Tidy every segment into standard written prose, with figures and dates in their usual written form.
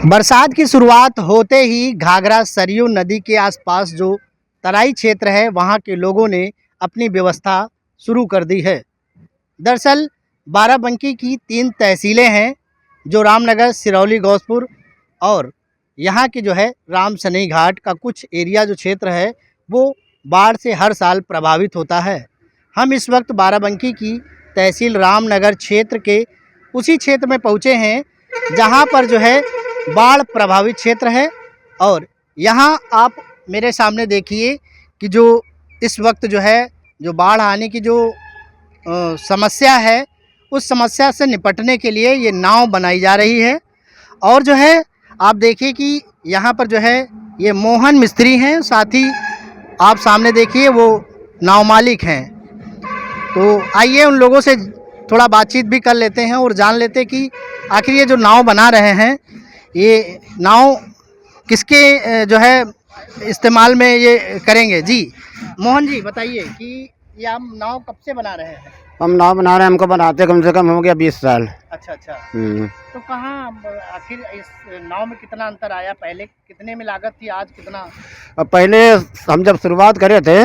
बरसात की शुरुआत होते ही घाघरा सरयू नदी के आसपास जो तराई क्षेत्र है वहाँ के लोगों ने अपनी व्यवस्था शुरू कर दी है। दरअसल बाराबंकी की 3 तहसीलें हैं जो रामनगर, सिरौली, गौसपुर और यहाँ की जो है राम सनई घाट का कुछ एरिया जो क्षेत्र है वो बाढ़ से हर साल प्रभावित होता है। हम इस वक्त बाराबंकी की तहसील रामनगर क्षेत्र के उसी क्षेत्र में पहुँचे हैं जहाँ पर जो है बाढ़ प्रभावित क्षेत्र है। और यहाँ आप मेरे सामने देखिए कि जो इस वक्त जो है जो बाढ़ आने की जो समस्या है उस समस्या से निपटने के लिए ये नाव बनाई जा रही है। और जो है आप देखिए कि यहाँ पर जो है ये मोहन मिस्त्री हैं, साथ ही आप सामने देखिए वो नाव मालिक हैं। तो आइए उन लोगों से थोड़ा बातचीत भी कर लेते हैं और जान लेते हैं कि आखिर ये जो नाव बना रहे हैं ये नाव किसके जो है इस्तेमाल में ये करेंगे। जी मोहन जी बताइए कि ये आप नाव कब से बना रहे हैं? हम नाव बना रहे हैं, हमको बनाते कम से कम हो गया 20 साल। अच्छा। तो कहाँ आखिर इस नाव में कितना अंतर आया? पहले कितने में लागत थी, आज कितना? अब पहले हम जब शुरुआत करे थे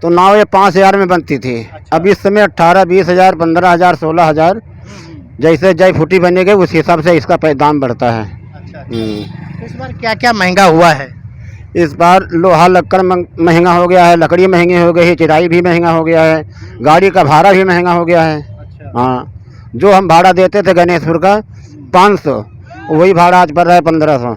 तो नाव ये 5,000 में बनती थी। अच्छा। अब इस समय 18, 20,000, 15,000, 16,000 जैसे जय फुटी बनेगी उस हिसाब से इसका दाम बढ़ता है। अच्छा। तो इस बार क्या क्या महंगा हुआ है? इस बार लोहा लक्कड़ महंगा हो गया है, लकड़ी महंगी हो गई है, चिराई भी महंगा हो गया है, गाड़ी का भाड़ा भी महंगा हो गया है। अच्छा। हाँ, जो हम भाड़ा देते थे गणेशपुर का 500, वही भाड़ा आज पड़ रहा है 1500।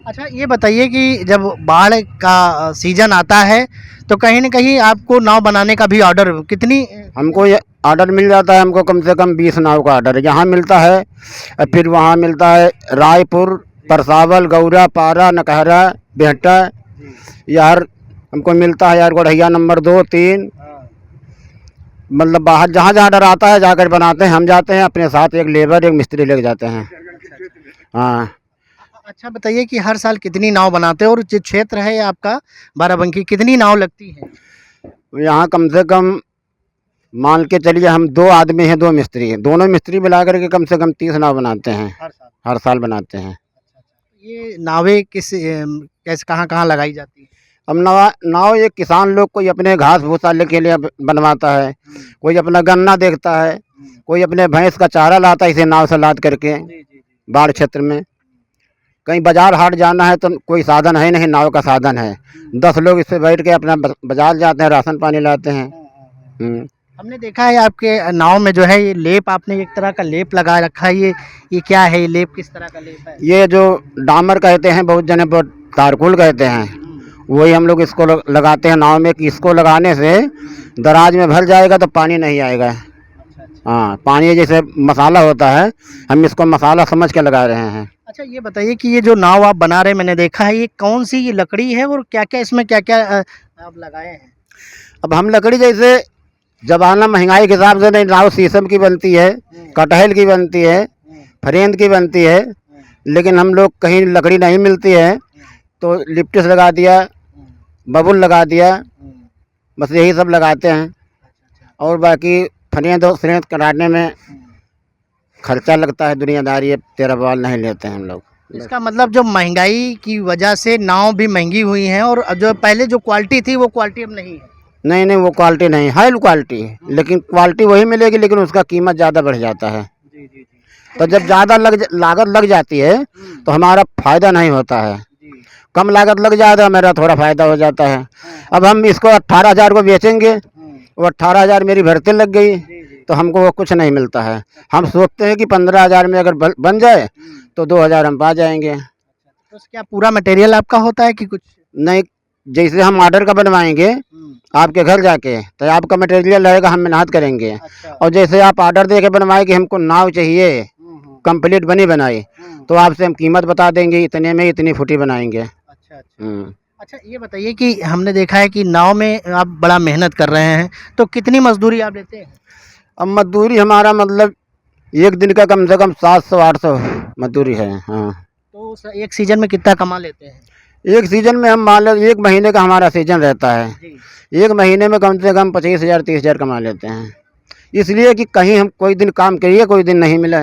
अच्छा ये बताइए कि जब बाढ़ का सीजन आता है तो कहीं न कहीं आपको नाव बनाने का भी ऑर्डर कितनी? हमको ये ऑर्डर मिल जाता है, हमको कम से कम 20 नाव का ऑर्डर यहाँ मिलता है। फिर वहाँ मिलता है रायपुर, परसावल, गौरा, पारा, नकहरा, बेहटा, यार हमको मिलता है यार गोढ़ैया नंबर 2, 3, मतलब बाहर जहाँ जहाँ ऑर्डर आता है जाकर बनाते हैं। हम जाते हैं अपने साथ एक लेबर एक मिस्त्री लेके जाते हैं। हाँ। अच्छा बताइए कि हर साल कितनी नाव बनाते हैं और जो क्षेत्र है आपका बाराबंकी कितनी नाव लगती है? यहाँ कम से कम मान के चलिए हम 2 आदमी हैं, 2 मिस्त्री हैं, दोनों मिस्त्री मिला करके कम से कम 30 नाव बनाते हैं। हर साल बनाते हैं। ये नावें कैसे कहाँ लगाई जाती है? अब नाव ये किसान लोग कोई अपने घास भूसा के लिए बनवाता है, कोई अपना गन्ना देखता है, कोई अपने भैंस का चारा लाता है इसे नाव से लाद करके। बाढ़ क्षेत्र में कहीं बाजार हाट जाना है तो कोई साधन है नहीं, नाव का साधन है। 10 लोग इससे बैठ के अपना बाजार जाते हैं, राशन पानी लाते हैं। हमने देखा है आपके नाव में जो है ये लेप, आपने एक तरह का लेप लगा रखा है, ये क्या है? ये लेप किस तरह का लेप है? ये जो डामर कहते हैं, बहुत जने पर तारकुल कहते हैं, वही हम लोग इसको लगाते हैं नाव में कि इसको लगाने से दराज में भर जाएगा तो पानी नहीं आएगा। हाँ, पानी जैसे मसाला होता है, हम इसको मसाला समझ के लगा रहे हैं। अच्छा ये बताइए कि ये जो नाव आप बना रहे हैं, मैंने देखा है, ये कौन सी ये लकड़ी है और क्या क्या इसमें क्या क्या आप लगाए हैं? अब हम लकड़ी जैसे जमाना महंगाई के हिसाब से नहीं, नाव शीशम की बनती है, कटहल की बनती है, फरेंद की बनती है, लेकिन हम लोग कहीं लकड़ी नहीं मिलती है तो लिप्टिस लगा दिया, बबुल लगा दिया, बस यही सब लगाते हैं। और बाकी फरेंद और श्रेंद कराने में खर्चा लगता है, दुनियादारी है, 13 बवाल नहीं लेते हैं हम लोग। इसका मतलब जो महंगाई की वजह से नाव भी महंगी हुई हैं और जो पहले जो क्वालिटी थी वो क्वालिटी अब नहीं है। नहीं, वो क्वालिटी नहीं है, क्वालिटी है, लेकिन क्वालिटी वही मिलेगी, लेकिन उसका कीमत ज़्यादा बढ़ जाता है। तो जब ज़्यादा लागत लग जाती है तो हमारा फ़ायदा नहीं होता है। कम लागत लग जाता है, मेरा थोड़ा फ़ायदा हो जाता है। अब हम इसको 18,000 को बेचेंगे, वो 18,000 मेरी भर्ती लग गई तो हमको वो कुछ नहीं मिलता है। हम सोचते हैं कि 15,000 में अगर बन जाए तो 2,000 हम पा जाएंगे। तो क्या पूरा मटेरियल आपका होता है कि कुछ? नहीं, जैसे हम ऑर्डर का बनवाएंगे आपके घर जाके तो आपका मटेरियल रहेगा, हम मेहनत करेंगे। अच्छा। और जैसे आप ऑर्डर दे के बनवाए कि हमको नाव चाहिए कंप्लीट बनी बनाई तो आपसे हम कीमत बता देंगे, इतने में इतनी फुटी बनाएंगे। अच्छा ये बताइए कि हमने देखा है कि नाव में आप बड़ा मेहनत कर रहे हैं, तो कितनी मजदूरी आप लेते हैं? अब मजदूरी हमारा मतलब एक दिन का कम से कम 700-800 मजदूरी है। हाँ। तो एक सीजन में कितना कमा लेते हैं? एक सीजन में हम मान लो 1 महीने का हमारा सीजन रहता है, 1 महीने में कम से कम 25,000 30,000 कमा लेते हैं। इसलिए कि कहीं हम कोई दिन काम करिए, कोई दिन नहीं मिला।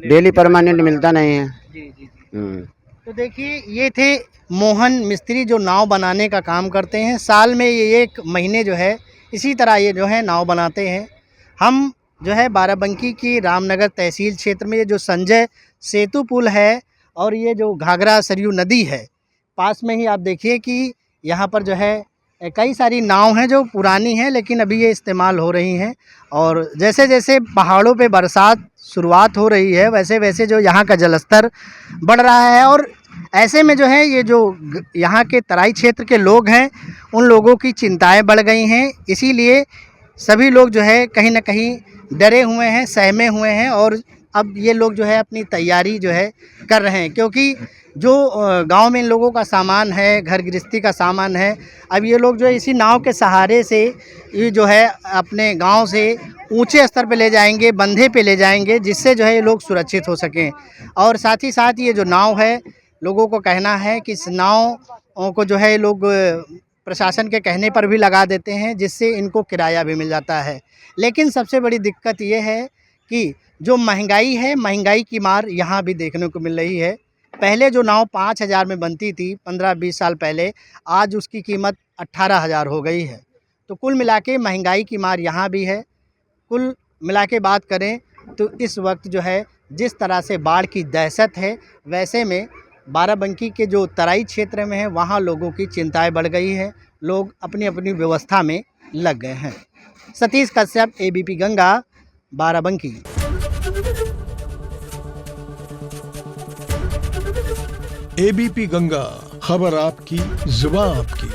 डेली परमानेंट मिलता नहीं है। जी जी जी। हम्म। तो देखिए ये थे मोहन मिस्त्री जो नाव बनाने का काम करते हैं। साल में ये 1 महीने जो है इसी तरह ये जो है नाव बनाते हैं। हम जो है बाराबंकी की रामनगर तहसील क्षेत्र में ये जो संजय सेतु पुल है और ये जो घाघरा सरयू नदी है, पास में ही आप देखिए कि यहाँ पर जो है कई सारी नाव हैं जो पुरानी हैं लेकिन अभी ये इस्तेमाल हो रही हैं। और जैसे जैसे पहाड़ों पे बरसात शुरुआत हो रही है वैसे वैसे जो यहाँ का जलस्तर बढ़ रहा है और ऐसे में जो है ये जो यहाँ के तराई क्षेत्र के लोग हैं उन लोगों की चिंताएं बढ़ गई हैं। इसीलिए सभी लोग जो है कहीं ना कहीं डरे हुए हैं, सहमे हुए हैं और अब ये लोग जो है अपनी तैयारी जो है कर रहे हैं, क्योंकि जो गांव में इन लोगों का सामान है, घर गृहस्थी का सामान है, अब ये लोग जो है इसी नाव के सहारे से ये जो है अपने गांव से ऊंचे स्तर पे ले जाएंगे, बंधे पे ले जाएंगे, जिससे जो है ये लोग सुरक्षित हो सकें। और साथ ही साथ ये जो नाव है, लोगों को कहना है कि इस नाव को जो है लोग प्रशासन के कहने पर भी लगा देते हैं, जिससे इनको किराया भी मिल जाता है। लेकिन सबसे बड़ी दिक्कत ये है कि जो महंगाई है, महंगाई की मार यहाँ भी देखने को मिल रही है। पहले जो नाव 5,000 में बनती थी 15-20 साल पहले, आज उसकी कीमत 18,000 हो गई है। तो कुल मिला के महंगाई की मार यहाँ भी है। कुल मिला के बात करें तो इस वक्त जो है जिस तरह से बाढ़ की दहशत है, वैसे में बाराबंकी के जो तराई क्षेत्र में है वहाँ लोगों की चिंताएं बढ़ गई है। लोग अपनी अपनी व्यवस्था में लग गए हैं। सतीश कश्यप, ABP गंगा, बाराबंकी। ABP गंगा, खबर आपकी, जुबान आपकी।